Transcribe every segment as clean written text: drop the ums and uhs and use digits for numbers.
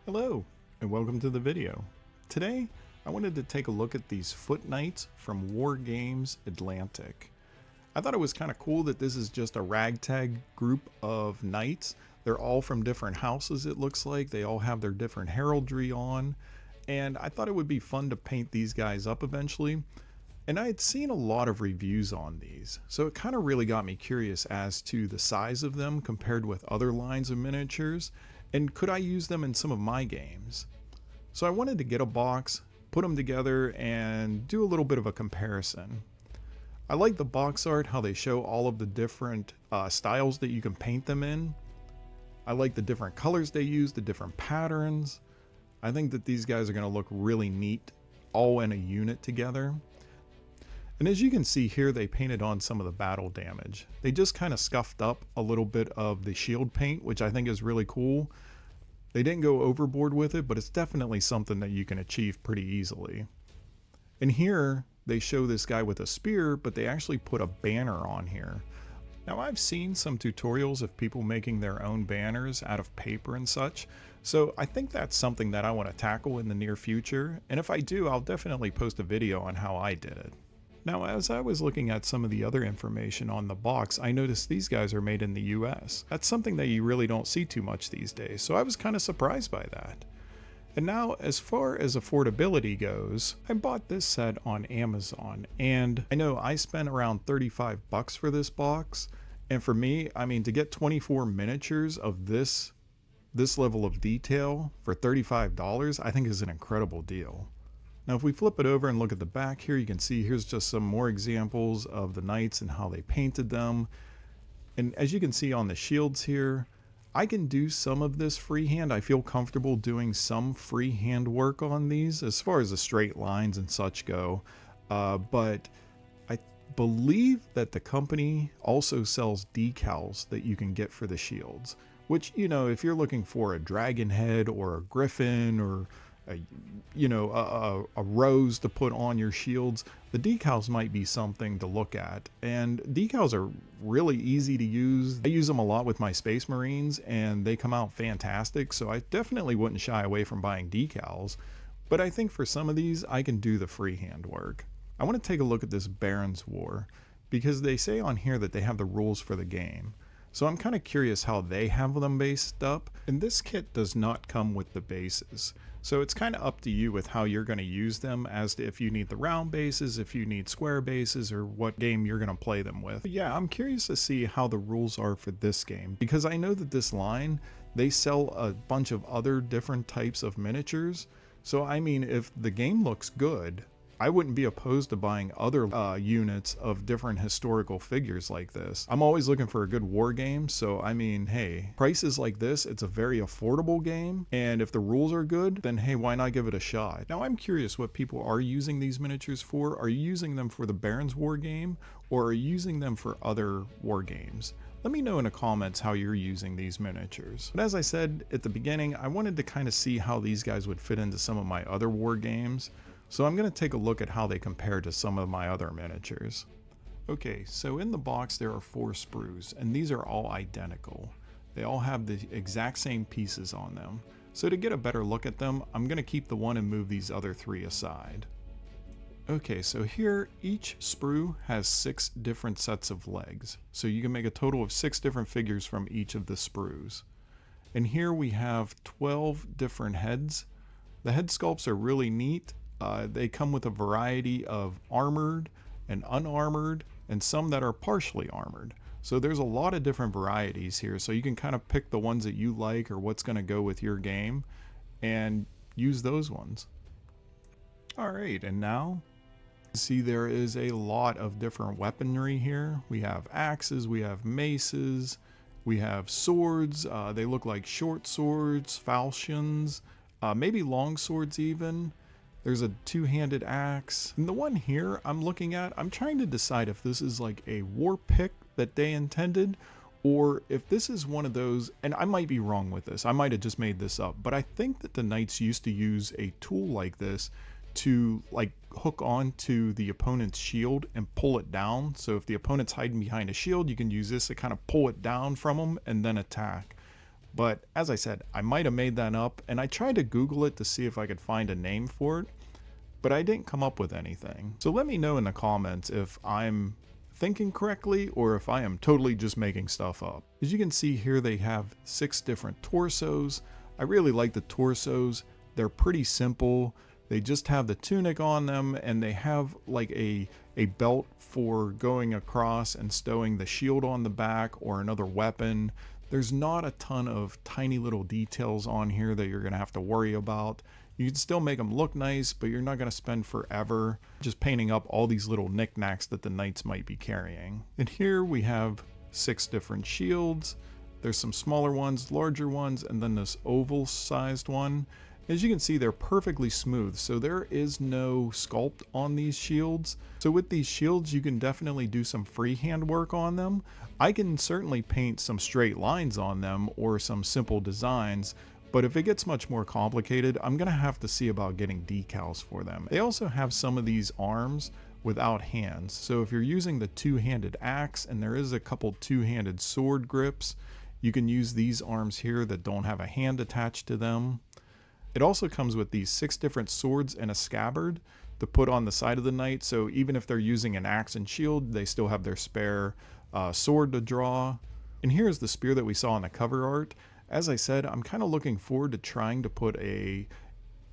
Hello, and welcome to the video. Today, I wanted to take a look at these Foot Knights from Wargames Atlantic. I thought it was kind of cool that this is just a ragtag group of knights. They're all from different houses, it looks like. They all have their different heraldry on. And I thought it would be fun to paint these guys up eventually. And I had seen a lot of reviews on these, so it kind of really got me curious as to the size of them compared with other lines of miniatures, and could I use them in some of my games. So I wanted to get a box, put them together, and do a little bit of a comparison. I like the box art, how they show all of the different styles that you can paint them in. I like the different colors they use, the different patterns. I think that these guys are going to look really neat all in a unit together. And as you can see here, they painted on some of the battle damage. They just kind of scuffed up a little bit of the shield paint, which I think is really cool. They didn't go overboard with it, but it's definitely something that you can achieve pretty easily. And here, they show this guy with a spear, but they actually put a banner on here. Now, I've seen some tutorials of people making their own banners out of paper and such, so I think that's something that I want to tackle in the near future, and if I do, I'll definitely post a video on how I did it. Now, as I was looking at some of the other information on the box, I noticed these guys are made in the US. That's something that you really don't see too much these days, so I was kind of surprised by that. And now, as far as affordability goes, I bought this set on Amazon, and I know I spent around 35 bucks for this box, and for me, I mean, to get 24 miniatures of this level of detail for $35, I think is an incredible deal. Now if we flip it over and look at the back here, you can see here's just some more examples of the knights and how they painted them. And as you can see on the shields here, I can do some of this freehand. I feel comfortable doing some freehand work on these as far as the straight lines and such go. But I believe that the company also sells decals that you can get for the shields, which, you know, if you're looking for a dragon head or a griffin or a rose to put on your shields, the decals might be something to look at. And decals are really easy to use. I use them a lot with my Space Marines and they come out fantastic, so I definitely wouldn't shy away from buying decals. But I think for some of these, I can do the freehand work. I want to take a look at this Baron's War, because they say on here that they have the rules for the game. So I'm kind of curious how they have them based up. And this kit does not come with the bases. So it's kind of up to you with how you're going to use them, as to if you need the round bases, if you need square bases, or what game you're going to play them with. But yeah, I'm curious to see how the rules are for this game, because I know that this line, they sell a bunch of other different types of miniatures. So I mean, if the game looks good, I wouldn't be opposed to buying other units of different historical figures like this. I'm always looking for a good war game, so I mean, hey, prices like this, it's a very affordable game, and if the rules are good, then hey, why not give it a shot? Now I'm curious what people are using these miniatures for. Are you using them for the Baron's War game, or are you using them for other war games? Let me know in the comments how you're using these miniatures. But as I said at the beginning, I wanted to kind of see how these guys would fit into some of my other war games. So I'm going to take a look at how they compare to some of my other miniatures. Okay, so in the box there are 4 sprues, and these are all identical. They all have the exact same pieces on them. So to get a better look at them, I'm going to keep the one and move these other 3 aside. Okay, so here each sprue has 6 different sets of legs. So you can make a total of 6 different figures from each of the sprues. And here we have 12 different heads. The head sculpts are really neat. They come with a variety of armored and unarmored, and some that are partially armored. So there's a lot of different varieties here, so you can kind of pick the ones that you like or what's going to go with your game and use those ones. Alright, and now see there is a lot of different weaponry here. We have axes, we have maces, we have swords. They look like short swords, falchions, maybe long swords even. There's a 2-handed axe. And the one here I'm looking at, I'm trying to decide if this is like a war pick that they intended, or if this is one of those, and I might be wrong with this, I might have just made this up, but I think that the knights used to use a tool like this to like hook onto the opponent's shield and pull it down. So if the opponent's hiding behind a shield, you can use this to kind of pull it down from them and then attack. But as I said, I might have made that up, and I tried to Google it to see if I could find a name for it, but I didn't come up with anything. So let me know in the comments if I'm thinking correctly or if I am totally just making stuff up. As you can see here, they have 6 different torsos. I really like the torsos. They're pretty simple. They just have the tunic on them, and they have like a belt for going across and stowing the shield on the back or another weapon. There's not a ton of tiny little details on here that you're going to have to worry about. You can still make them look nice, but you're not going to spend forever just painting up all these little knickknacks that the knights might be carrying. And here we have 6 different shields. There's some smaller ones, larger ones, and then this oval sized one. As you can see, they're perfectly smooth, so there is no sculpt on these shields. So with these shields, you can definitely do some freehand work on them. I can certainly paint some straight lines on them or some simple designs, but if it gets much more complicated, I'm gonna have to see about getting decals for them. They also have some of these arms without hands. So if you're using the two-handed axe, and there is a couple two-handed sword grips, you can use these arms here that don't have a hand attached to them. It also comes with these 6 different swords and a scabbard to put on the side of the knight, so even if they're using an axe and shield, they still have their spare sword to draw. And here's the spear that we saw in the cover art. As I said, I'm kind of looking forward to trying to put a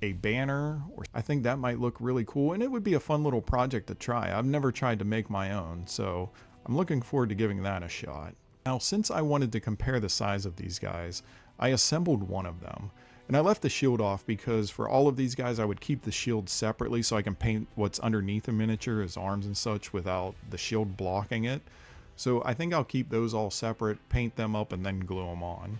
banner, or I think that might look really cool, and it would be a fun little project to try. I've never tried to make my own, so I'm looking forward to giving that a shot. Now, since I wanted to compare the size of these guys, I assembled one of them. And I left the shield off because for all of these guys, I would keep the shield separately so I can paint what's underneath the miniature, his arms and such, without the shield blocking it. So I think I'll keep those all separate, paint them up, and then glue them on.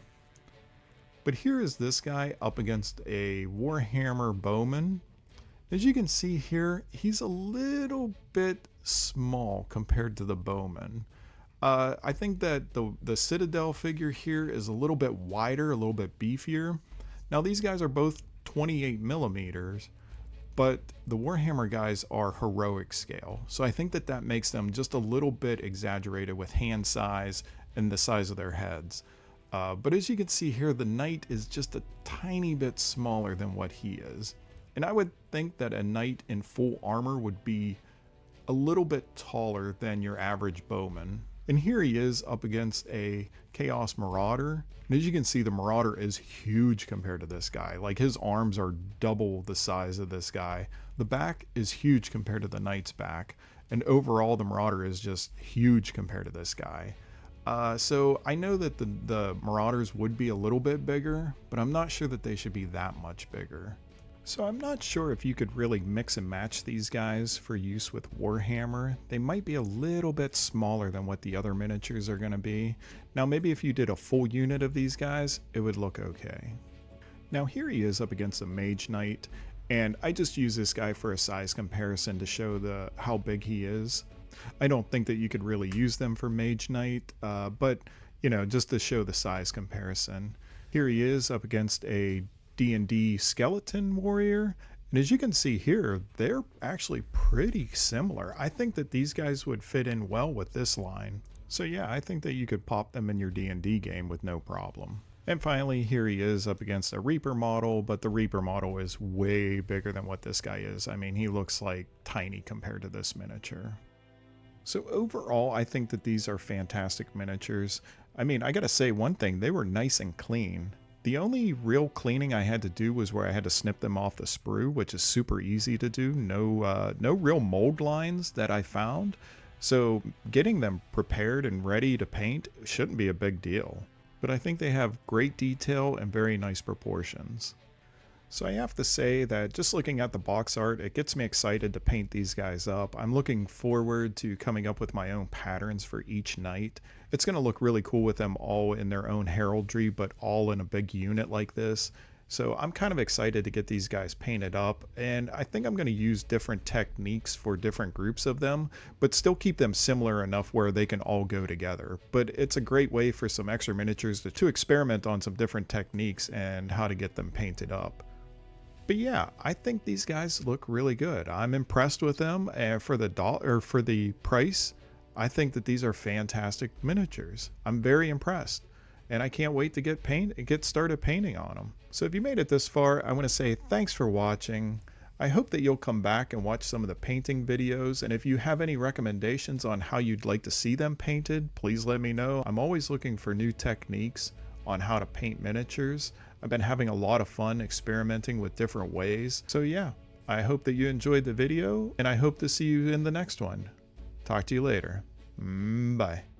But here is this guy up against a Warhammer bowman. As you can see here, he's a little bit small compared to the bowman. I think that the Citadel figure here is a little bit wider, a little bit beefier. Now these guys are both 28 millimeters, but the Warhammer guys are heroic scale. So I think that makes them just a little bit exaggerated with hand size and the size of their heads. But as you can see here, the knight is just a tiny bit smaller than what he is. And I would think that a knight in full armor would be a little bit taller than your average bowman. And here he is up against a Chaos Marauder. And as you can see, the Marauder is huge compared to this guy. Like, his arms are double the size of this guy. The back is huge compared to the Knight's back. And overall, the Marauder is just huge compared to this guy. So I know that the Marauders would be a little bit bigger, but I'm not sure that they should be that much bigger. So I'm not sure if you could really mix and match these guys for use with Warhammer. They might be a little bit smaller than what the other miniatures are going to be. Now maybe if you did a full unit of these guys, it would look okay. Now here he is up against a Mage Knight, and I just use this guy for a size comparison to show how big he is. I don't think that you could really use them for Mage Knight, but you know, just to show the size comparison. Here he is up against a D&D skeleton warrior, and as you can see here, they're actually pretty similar. I think that these guys would fit in well with this line. So yeah, I think that you could pop them in your D&D game with no problem. And finally, here he is up against a Reaper model, but the Reaper model is way bigger than what this guy is. I mean, he looks like tiny compared to this miniature. So overall, I think that these are fantastic miniatures. I mean, I gotta say one thing, they were nice and clean. The only real cleaning I had to do was where I had to snip them off the sprue, which is super easy to do. No real mold lines that I found. So getting them prepared and ready to paint shouldn't be a big deal. But I think they have great detail and very nice proportions. So I have to say that just looking at the box art, it gets me excited to paint these guys up. I'm looking forward to coming up with my own patterns for each knight. It's going to look really cool with them all in their own heraldry, but all in a big unit like this. So I'm kind of excited to get these guys painted up, and I think I'm going to use different techniques for different groups of them, but still keep them similar enough where they can all go together. But it's a great way for some extra miniatures to experiment on some different techniques and how to get them painted up. But yeah, I think these guys look really good. I'm impressed with them, and for the price, I think that these are fantastic miniatures. I'm very impressed. and I can't wait to get started painting on them. So if you made it this far, I want to say thanks for watching. I hope that you'll come back and watch some of the painting videos, and if you have any recommendations on how you'd like to see them painted, please let me know. I'm always looking for new techniques on how to paint miniatures. I've been having a lot of fun experimenting with different ways. So yeah, I hope that you enjoyed the video, and I hope to see you in the next one. Talk to you later. Bye.